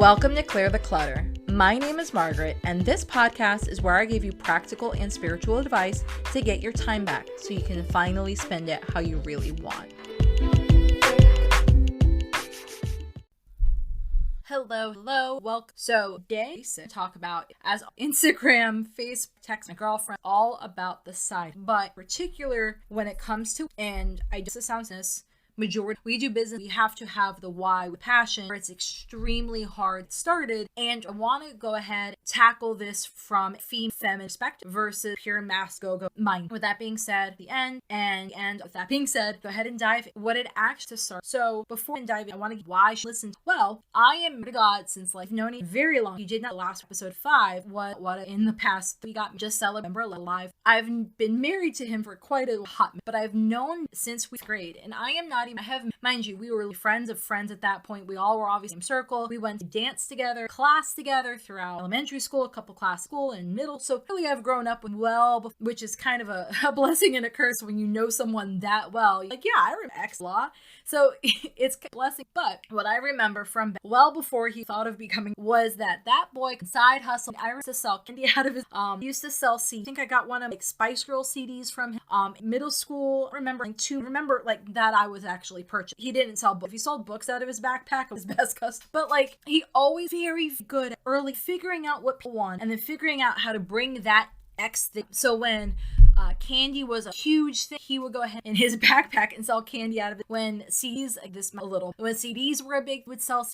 Welcome to Clear the Clutter. My name is Margaret, and this podcast is where I give you practical and spiritual advice to get your time back so you can finally spend it how you really want. Hello, welcome. So today I talk about as Instagram, Facebook, text my girlfriend, all about the side, but particular when it comes to, and I just sounds this. Majority we do business, we have to have the why with passion. It's extremely hard started, and I want to go ahead tackle this from feminine perspective versus pure masculine mind. With that being said, the end with that being said, go ahead and dive in what it actually starts. So before I dive in, I want to get why I should listen. Well, I am to God since like known it very long. You did not last episode 5. What in the past we got just celebrate live. I've been married to him for quite a hot minute, but I've known since we grade, and I am not even. I have, mind you, we were friends of friends at that point. We all were obviously in the circle. We went to dance together, class together throughout elementary school, a couple class school and middle. So really I've grown up with which is kind of a blessing and a curse when you know someone that well. Like, yeah, I remember X law. So it's a blessing. But what I remember from well before he thought of becoming was that boy side hustle. I used to sell candy out of his, used to sell CDs. I think I got one of like Spice Girl CDs from him. Middle school, remember like that I was actually purchased. He didn't sell books. He sold books out of his backpack. It was best customer. But like he always very good at early figuring out what people want and then figuring out how to bring that X thing. So when candy was a huge thing, he would go ahead in his backpack and sell candy out of it. When CDs, like this a little, when CDs were a big,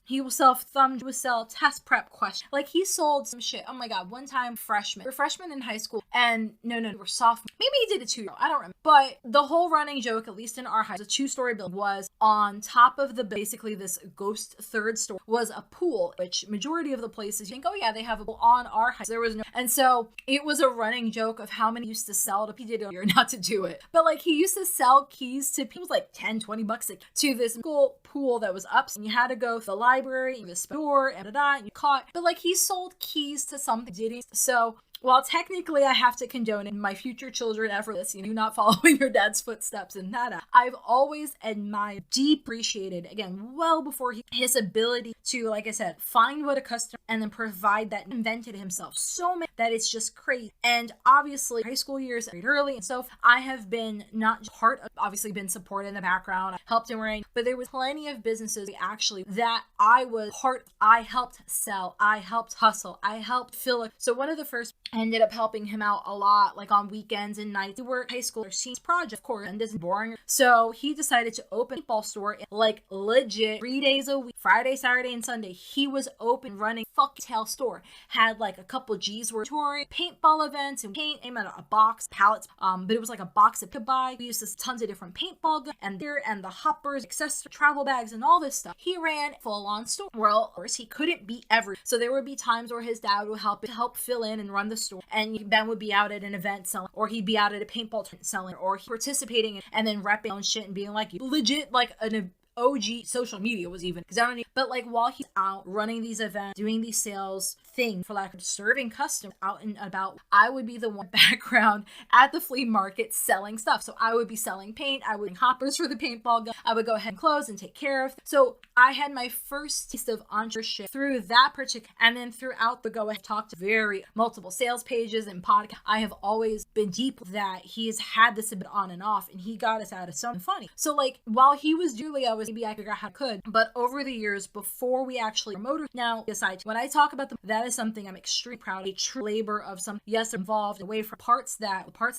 he would sell thumb, would sell test prep questions. Like he sold some shit. Oh my God. One time we're freshmen in high school and no, we're sophomore. Maybe he did it 2 years ago. I don't remember. But the whole running joke, at least in our high, the 2-story building was on top of basically this ghost third story was a pool, which majority of the places you think, oh yeah, they have a pool on our high. So there was no, and so it was a running joke of how many used to sell to. He did it not to do it, but like he used to sell keys to people, like $10-20 to this school pool that was up, and you had to go to the library, the store, and you caught. But like he sold keys to something, didn't. So while technically I have to condone it, my future children effortless, not following your dad's footsteps in that, I've always admired, deep appreciated, again, well before his ability to, like I said, find what a customer and then provide that, invented himself so many that it's just crazy. And obviously high school years very early, and so I have been not part of, obviously been supported in the background, I helped him running, but there was plenty of businesses actually that I was part, I helped sell, I helped hustle, I helped fill it. So one of the first ended up helping him out a lot, like on weekends and nights. We were high school or senior project, of course, and this is boring. So he decided to open a paintball store, like legit 3 days a week, Friday, Saturday, and Sunday. He was open, running fucking tail store. Had like a couple G's worth of paintball events and paint, a box, pallets, but it was like a box that could buy. We used to tons of different paintball guns and the hoppers, accessories, travel bags, and all this stuff. He ran full-on store. Well, of course, he couldn't be every. So there would be times where his dad would help fill in and run the store, and Ben would be out at an event selling, or he'd be out at a paintball tournament selling, or he participating in, and then repping on shit and being like legit like an OG social media was even, because I don't need, but like while he's out running these events, doing these sales thing for lack of serving customers out and about, I would be the one background at the flea market selling stuff. So I would be selling paint, I would hoppers for the paintball gun, I would go ahead and close and take care of. So I had my first taste of entrepreneurship through that particular, and then throughout the go ahead talk to multiple sales pages and podcast. I have always been deep that he has had this a bit on and off, and he got us out of something funny. So like while he was Julie, I was maybe I figured out how I could, but over the years before we actually promoted, now decide when I talk about that is something I'm extremely proud of. A true labor of some, yes, involved away from parts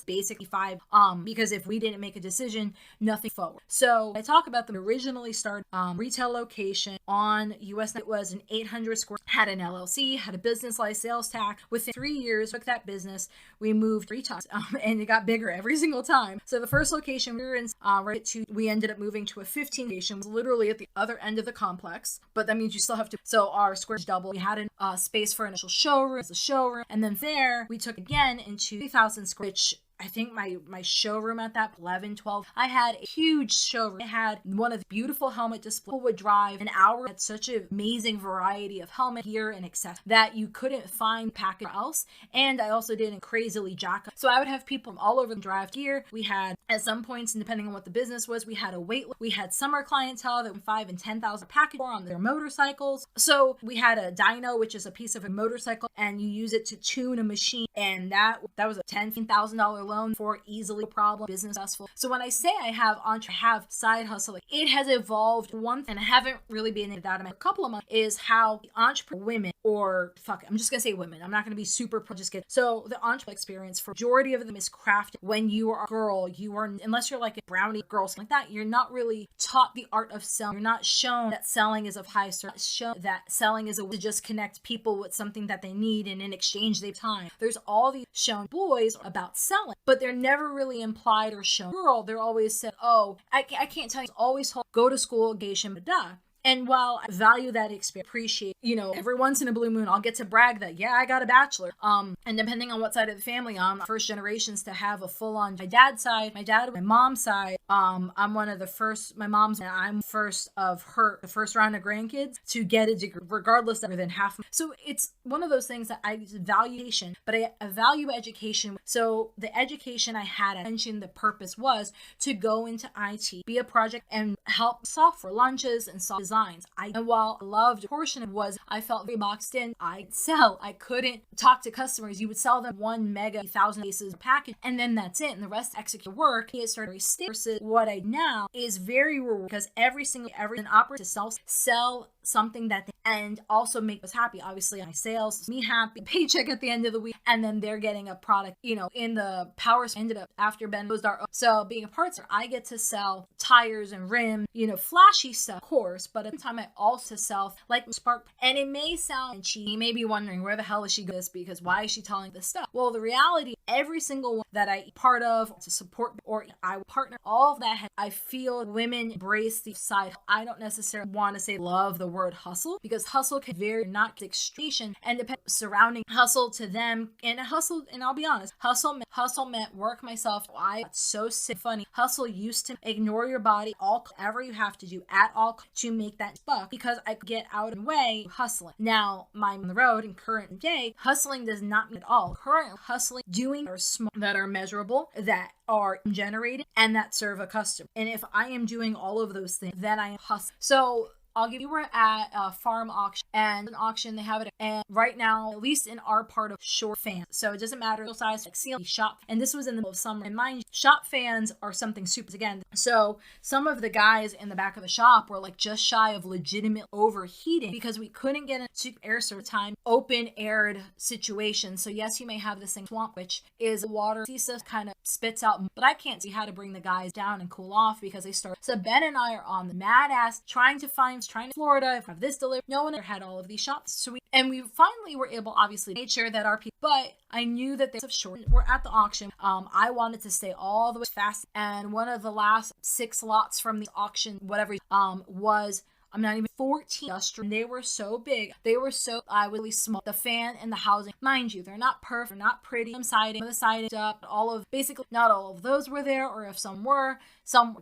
basically 5, because if we didn't make a decision, nothing forward. So I talk about them originally started retail location on US. It was an 800 square, had an LLC, had a business license, sales tax. Within 3 years, took that business, we moved 3 times, and it got bigger every single time. So the first location we were in, we ended up moving to a 15 location, was literally at the other end of the complex, but that means you still have to, so our square double. We had a space for initial showroom, and then there we took again into 3,000 square, which I think my showroom at that 11, 12, I had a huge showroom. I had one of the beautiful helmet displays. People would drive an hour at such an amazing variety of helmet gear and accessories that you couldn't find packaged else. And I also didn't crazily jack up. So I would have people from all over the drive gear. We had, at some points, and depending on what the business was, we had a wait. We had summer clientele that were 5,000 and 10,000 package on their motorcycles. So we had a dyno, which is a piece of a motorcycle, and you use it to tune a machine. And that was a $10,000 loan for easily problem business successful. So when I say I have side hustle, like, it has evolved one, and I haven't really been into that in a couple of months, is how the entrepreneur women, or fuck it, I'm just gonna say women. I'm not gonna be super just kidding. So the entrepreneur experience for majority of them is crafted. When you are a girl, you are, unless you're like a brownie girl, something like that, you're not really taught the art of selling. You're not shown that selling is of high service. Shown that selling is a way to just connect people with something that they need, and in exchange they have time. There's all these shown boys about selling, but they're never really implied or shown girl. They're always said, oh, I can't tell you, always told, go to school, engagement, but duh. And while I value that experience, appreciate, every once in a blue moon, I'll get to brag that, yeah, I got a bachelor. And depending on what side of the family I'm, first generations to have a full on, my dad's side, my mom's side, I'm one of the first, I'm first of the first round of grandkids to get a degree, regardless of than half. So it's one of those things that I value, but I value education. So the education I had, I mentioned the purpose was to go into IT, be a project and help software lunches and software designs. And while I loved a portion of was, I felt very boxed in. I couldn't talk to customers. You would sell them 1 mega 1,000 pieces package, and then that's it. And the rest execute work. It started versus what I now is very rewarding, because every operator to sell something that and also make us happy. Obviously, my sales, me happy, paycheck at the end of the week, and then they're getting a product, in the power ended up after Ben was our. So being a parts, I get to sell tires and rims, flashy stuff, of course, but at the time I also sell like Spark. And it may sound cheesy, you may be wondering where the hell is she going this, because why is she telling this stuff? Well, the reality, every single one that I part of to support or I partner, all of that, I feel women embrace the side. I don't necessarily want to say love the word hustle, because hustle can vary, not extreme, and depend surrounding hustle to them. And hustle, and I'll be honest, hustle meant work myself. I got so sick funny. Hustle used to ignore your body, whatever you have to do at all to make that buck, because I could get out of the way hustling. Now, on the road in current day, hustling does not mean at all. Current hustling, doing are small, that are measurable, that are generated, and that serve a customer. And if I am doing all of those things, then I am hustling. So I'll give you, we're at a farm auction, and an auction, they have it, and right now, at least in our part of short fans, so it doesn't matter size, like ceiling, shop, and this was in the middle of summer, and mind you, shop fans are something super, again, so some of the guys in the back of the shop were like just shy of legitimate overheating, because we couldn't get into air serve time, open aired situation. So yes, you may have this thing swamp, which is water kind of spits out, but I can't see how to bring the guys down and cool off, because they start. So Ben and I are on the mad ass trying to Florida, have this delivered. No one had all of these shops. So we finally were able, obviously, made sure that our people, but I knew that they were short. We're at the auction. I wanted to stay all the way fast. And one of the last 6 lots from the auction, whatever, was, I'm not even 14 industrial. They were so big. I was really small. The fan and the housing, mind you, they're not perfect, they're not pretty. Some siding, the siding up, basically not all of those were there, or if some were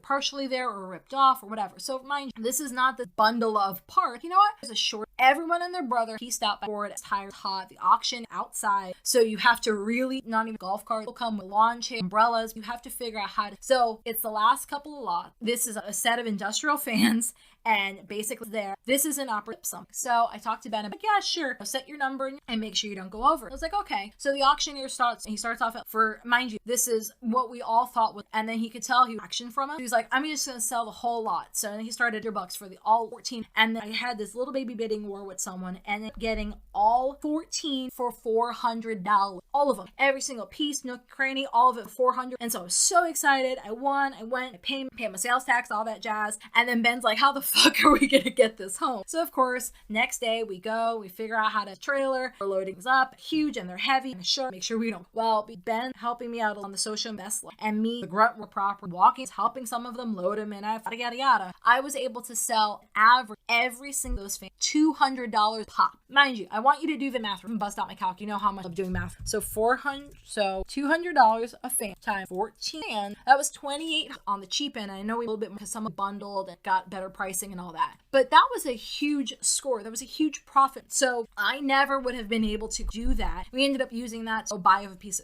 partially there or ripped off or whatever. So mind you, this is not the bundle of parts. You know what? There's a short. Everyone and their brother pieced out by board, tires, hot, the auction outside. So you have to really, not even golf carts will come with lawn chairs, umbrellas. You have to figure out how to. So it's the last couple of lots. This is a set of industrial fans. And basically this is an opera sum. So I talked to Ben, I'm like, yeah, sure. Set your number and make sure you don't go over. I was like, okay. So the auctioneer starts off for, mind you, this is what we all thought was, and then he could tell he action from him. He was like, I'm just going to sell the whole lot. So then he started $100 for the all 14. And then I had this little baby bidding war with someone and then getting all 14 for $400. All of them. Every single piece, nook, cranny, all of it for $400. And so I was so excited. I won. I went, I paid my sales tax, all that jazz. And then Ben's like, how the fuck are we going to get this? us home. So of course, next day we go, we figure out how to trailer, we're loading things up, huge and they're heavy, and make sure we don't. Well, Ben helping me out on the social best and me, the grunt were proper walking, helping some of them load them in, yada yada yada. I was able to sell average every single those fans $200 pop. Mind you, I want you to do the math. I'm bust out my calc. You know how much I'm doing math. So $200 a fan times 14, and that was $28 on the cheap end. I know we a little bit more because some bundled and got better pricing and all that. But that was a huge score. That was a huge profit. So I never would have been able to do that. We ended up using that to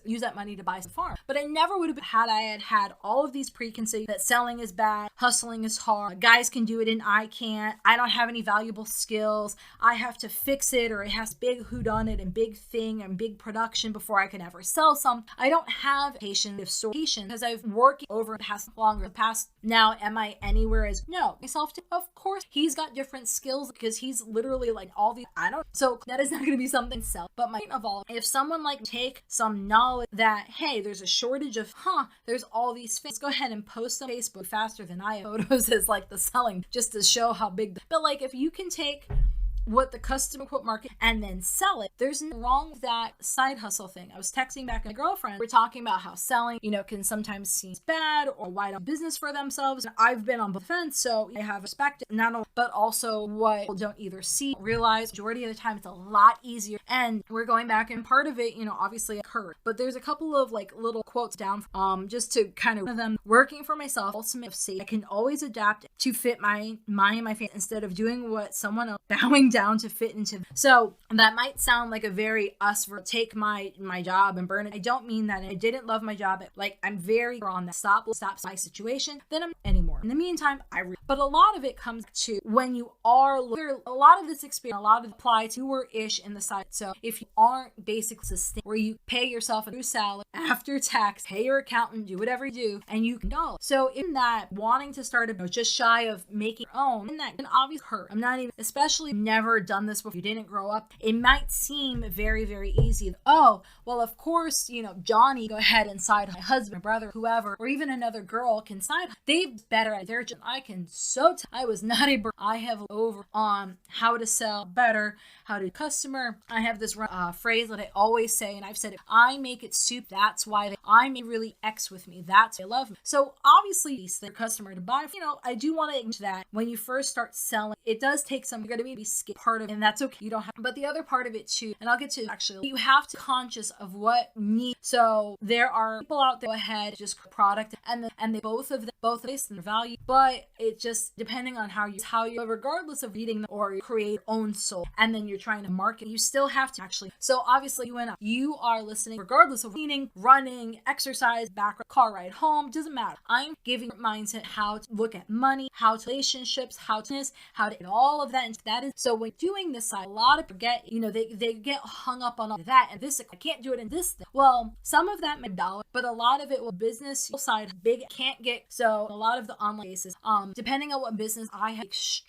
use that money to buy some farm. But I never would have had I had all of these preconceived that selling is bad, hustling is hard, guys can do it and I can't. I don't have any valuable skills. I have to fix it, or it has big whodunit and big thing and big production before I can ever sell some. I don't have patience because I've worked over the past now. Am I anywhere as no myself? Of course, he's got different skills because he's literally like all the so that is not going to be something sell. But my point of all, if someone like take some knowledge that hey, there's a shortage of there's all these things, go ahead and post on Facebook faster than I have photos as like the selling, just to show how big. But like if you can take what the custom quote market and then sell it, there's nothing wrong with that side hustle thing. I was texting back my girlfriend, we're talking about how selling, can sometimes seem bad or wide on business for themselves. And I've been on both ends, so I have respect, not only, but also what people don't either see, realize. Majority of the time it's a lot easier, and we're going back, and part of it, obviously occurred, but there's a couple of like little quotes down, just to kind of them working for myself. Ultimately, I can always adapt to fit my mind and my face instead of doing what someone else bowing down to fit into. So that might sound like a very take my job and burn it. I don't mean that. I didn't love my job. Like I'm very on the stop my situation. Then I'm anymore. In the meantime, but a lot of it comes to when you are a lot of this experience, a lot of apply to newer-ish in the side. So if you aren't basically sustained, where you pay yourself a new salary after tax, pay your accountant, do whatever you do, and you can dollar. So in that wanting to start just shy of making your own, and that can obviously hurt. I'm not even, especially never done this before, you didn't grow up, it might seem very, very easy. Oh, well, of course, Johnny, go ahead and side my husband, my brother, whoever, or even another girl can side. They better at their job. I was not I have over on how to sell better, how to customer. I have this phrase that I always say, and I've said it, I make it soup. That's why I may really X with me. That's why they love me. So obviously, their customer to buy. I do want to acknowledge that when you first start selling, it does take some. You're going to be part of it, and that's okay. You don't have, but the other part of it too, and I'll get to actually, you have to be conscious of what need. So there are people out there, go ahead, just product, and they both based on their value, but it just depending on how you regardless of reading them or you create your own soul, and then you're trying to market, you still have to actually. So obviously you are listening regardless of reading, running, exercise, background, car ride home, doesn't matter. I'm giving your mindset how to look at money, how to relationships, how to get all of that, and that is so when doing this side, a lot of forget, they get hung up on all that and this, I can't do it in this thing. Well, some of that may dollar, but a lot of it will business side big can't get. So a lot of the online cases, depending on what business I have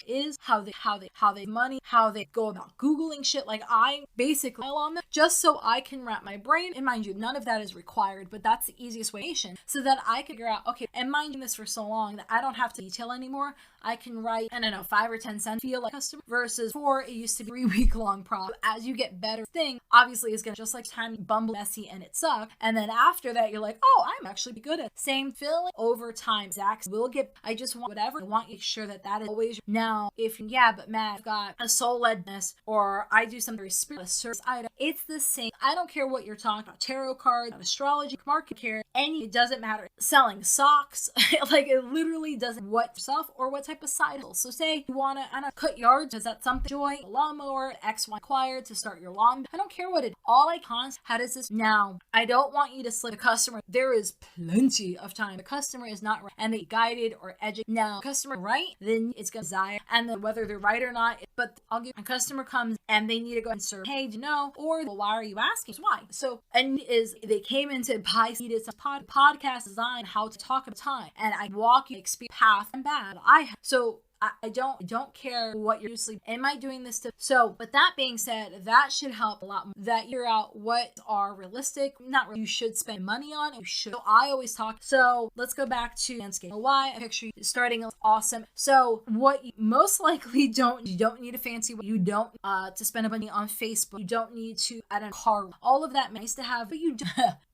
is how they money, how they go about Googling shit. Like I basically on them just so I can wrap my brain, and mind you, none of that is required, but that's the easiest way so that I can figure out, okay, am I doing this for so long that I don't have to detail anymore? I can write, 5 or 10 cents feel like customer versus 4, it used to be 3-week long problem. As you get better thing, obviously is gonna just like time bumble messy and it sucks. And then after that, you're like, oh, I'm actually good at same feeling over time. Zach will get, I just want whatever. I want you to sure that is always now. If but Matt, I've got a soul-ledness or I do some very spiritual service item. It's the same. I don't care what you're talking about. Tarot cards, astrology, market care, it doesn't matter. Selling socks, like it literally doesn't what yourself or what type of side hustle. So say you want to cut yards, is that something joy, a lawnmower, X1 required to start your lawn? I don't care what it, all I const, how does this now? I don't want you to slip a customer. There is plenty of time. The customer is not right and they guided or educated. Now, customer right, then it's gonna desire, and then whether they're right or not, but I'll give a customer comes and they need to go and serve, hey, do you know? Or well, why are you asking? Why? So and is they came into needed some podcast design, how to talk about time, and I walk you experience path and bad. So I don't care what you're usually, am I doing this to, so, but that being said, that should help a lot more, that you're out what are realistic, not really, you should spend money on, you should. So I always talk, so let's go back to landscape. Why? I picture you starting awesome. So what you most likely you don't need a fancy, you don't to spend a money on Facebook, you don't need to add a car, all of that nice to have, but you do.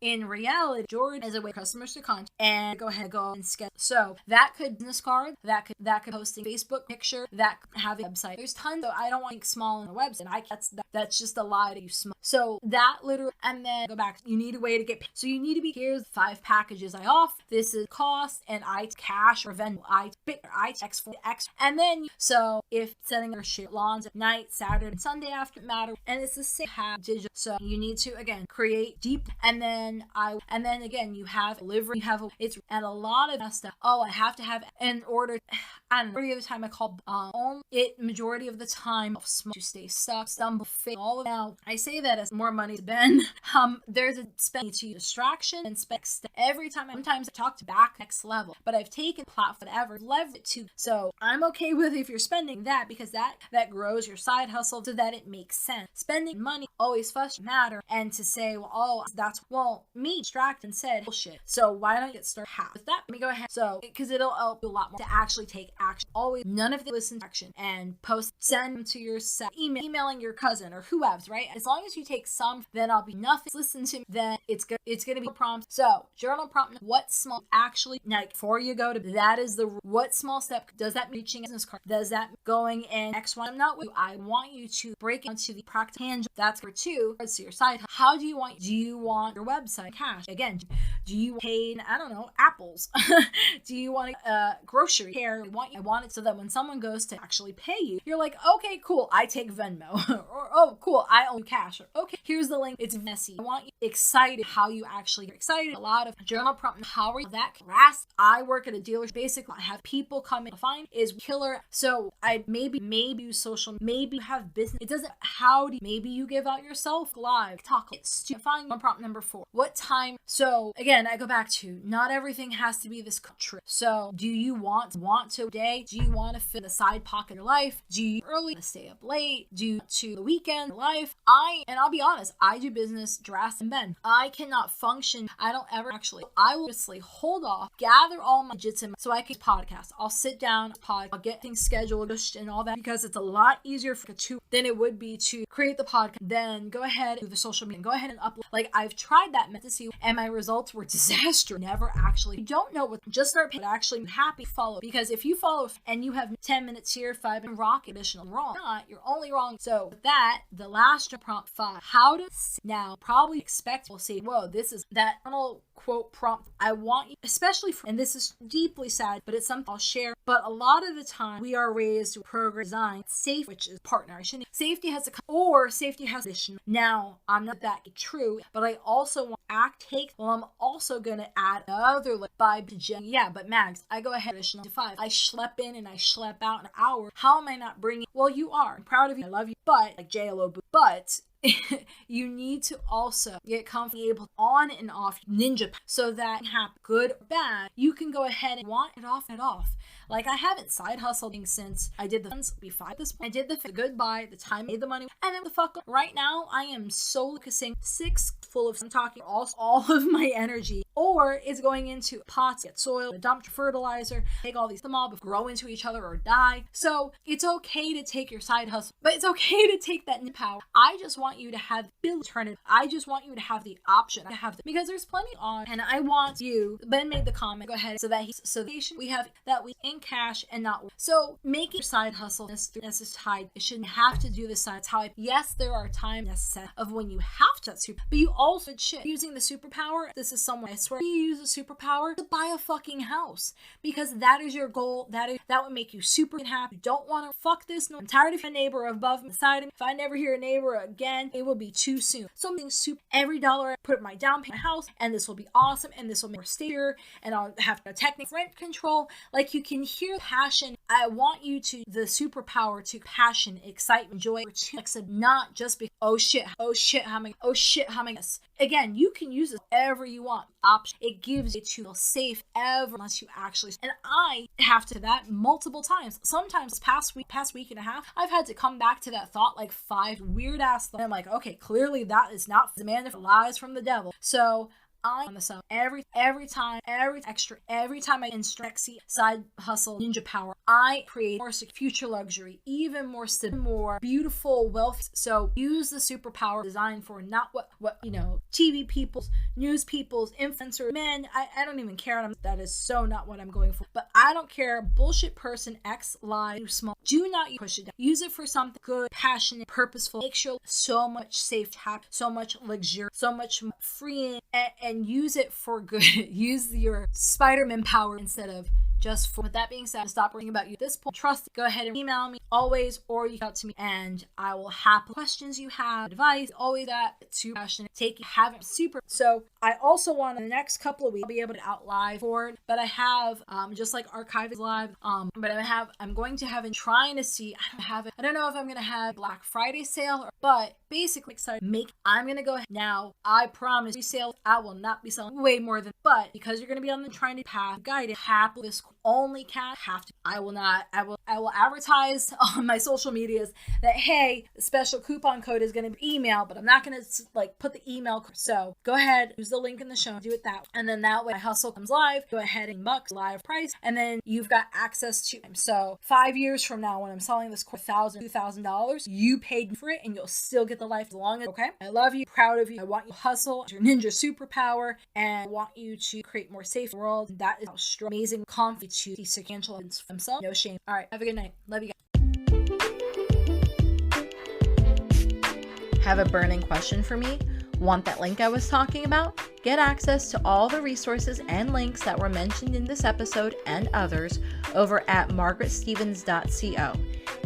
In reality, Jordan is a way for customers to contact and go and schedule. So that could business card, that could posting Facebook picture, that could have a website. There's tons. So I don't want to think small on the website. That's just a lie to you small. So that literally, and then go back. You need a way to get paid. So you need to be, here's 5 packages I offer. This is cost, and I cash or Venmo. I text for X, and then so if sending your shit lawns at night, Saturday, Sunday after, matter, and it's the same digital. So you need to again create deep, and then again you have delivery, you have it's and a lot of stuff. Oh, I have to have in order. And majority of the time I call majority of the time to stay stuck, stumble, fail, all of now. I say that as more money to spend. There's a spending to distraction and spend every time. Sometimes I talk to back next level, but I've taken platform whatever, leverage it to. So I'm okay with if you're spending that because that grows your side hustle so that it makes sense. Spending money always fuss matter, and to say, me distract and said bullshit. So why don't you get started with that? Let me go ahead. So because it'll help you a lot more to actually take action. Always none of the listen to action and post, send them to your set, emailing your cousin or whoever, right? As long as you take some, then I'll be nothing. Listen to me, then it's gonna be prompts. So journal prompt, what small actually now before you go to that is the what small step does that reaching a business card? Does that going in X one? I'm not with you. I want you to break it into the practical tangible. That's for 2. Let's your side. How do you want your website cash? Again, do you pay, I don't know, apples? Do you want grocery care? I want it so that when someone goes to actually pay you, you're like, okay, cool, I take Venmo. Or, oh, cool, I own cash. Or, okay, here's the link. It's messy. I want you excited how you actually get excited. A lot of journal prompt, how are you that harassed? I work at a dealership. Basically, I have people come in to find is killer. So I maybe use social, maybe you have business. It doesn't, maybe you give out yourself live, talk. It's to find prompt number 4. What time? So again, I go back to not everything has to be this trip. So do you want to day? Do you want to fit the side pocket of your life? Do you early to stay up late? Do you to the weekend life? I'll be honest, I do business drastic and bend. I cannot function. I don't ever actually. I will just hold off, gather all my jits in so I can podcast. I'll sit down, I'll get things scheduled and all that because it's a lot easier for than it would be to create the podcast. Then go ahead and do the social media. Go ahead and upload. Like I've tried that method to see, and my results were disastrous. Never actually. You don't know what. Just start paying. Actually, happy follow because if you follow and you have 10 minutes here, 5 and rock additional wrong. Not, you're only wrong. So with that, the last prompt 5. How to now probably expect we'll see. Whoa, this is that quote prompt. I want you, especially for, and this is deeply sad, but it's something I'll share. But a lot of the time we are raised to program design safe, which is partner. Safety has safety has addition. Now I'm not that true, but I also want I'm also gonna add another by Jen. Yeah, but Mags, I go ahead additional to 5. I schlep in and I schlep out an hour. How am I not bringing? Well, you are. I'm proud of you. I love you, but like JLo, but you need to also get comfortable able on and off ninja so that happen good or bad. You can go ahead and want it off. Like I haven't side hustled since I did the I did the goodbye, the time I made the money, and then the fuck up. Right now I am so focusing 6 full of I'm talking all of my energy, or it's going into pots, get soil, dump fertilizer, take all these them all grow into each other or die. So it's okay to take your side hustle, but it's okay to take that power. I just want you to have alternative. I just want you to have the option to have because there's plenty on, and I want you. Ben made the comment. Go ahead. We have that we in cash and not so making your side hustle. This is tied. It shouldn't have to do this side. Yes, there are times necessary of when you have to, but you also using the superpower. This is someone I swear you use a superpower to buy a fucking house because that is your goal. That would make you super happy. You don't want to fuck this. No, I'm tired of a neighbor above me, beside me. If I never hear a neighbor again, it will be too soon. Something super. Every dollar I put my down payment house, and this will be awesome, and this will make more stable, and I'll have a technical rent control. Like you can hear passion. I want you to the superpower to passion, excitement, joy, not just be how am I again, you can use this ever you want. Option. It gives you to feel safe ever unless you actually. And I have to that multiple times. Sometimes past week and a half, I've had to come back to that thought like 5 weird ass thoughts. I'm like, okay, clearly that is not demanded for lies from the devil. So I'm on the sub every time I instruct side hustle ninja power, I create more future luxury, even more stable, more beautiful wealth. So use the superpower designed for not what TV people's, news people's, influencers, men. I don't even care. That is so not what I'm going for. But I don't care. Bullshit person X lie small. Do not push it down. Use it for something good, passionate, purposeful. Make sure so much safe, happy, so much luxury, so much freeing, and use it for good. Use your Spider-Man power instead of just for. With that being said, stop worrying about you at this point. Trust, go ahead and email me always, or you out to me, and I will have questions you have, advice, always that. Too passionate, have it super. So I also want in the next couple of weeks I'll be able to out live for it, but I have just like archive is live. But I'm going to have trying to see. I don't know if I'm gonna have Black Friday sale, but basically excited. I'm gonna go ahead now. I promise you sale. I will not be selling way more than, but because you're gonna be on the trying to path guided happily this only can have to. I will advertise on my social medias that hey, the special coupon code is gonna be email, but I'm not gonna put the email. So go ahead, use the link in the show, do it that way. And then that way my hustle comes live, go ahead and bucks live price, and then you've got access to them. So 5 years from now when I'm selling this $2,000, you paid for it and you'll still get the life as long as, okay? I love you, proud of you. I want you to hustle your ninja superpower, and I want you to create more safe world. That is how strong, amazing, confident to the financial himself. No shame. All right, have a good night. Love you guys. Have a burning question for me? Want that link I was talking about? Get access to all the resources and links that were mentioned in this episode and others over at margaretstevens.co.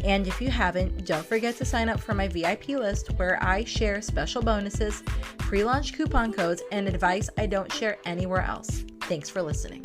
And if you haven't, don't forget to sign up for my VIP list where I share special bonuses, pre-launch coupon codes, and advice I don't share anywhere else. Thanks for listening.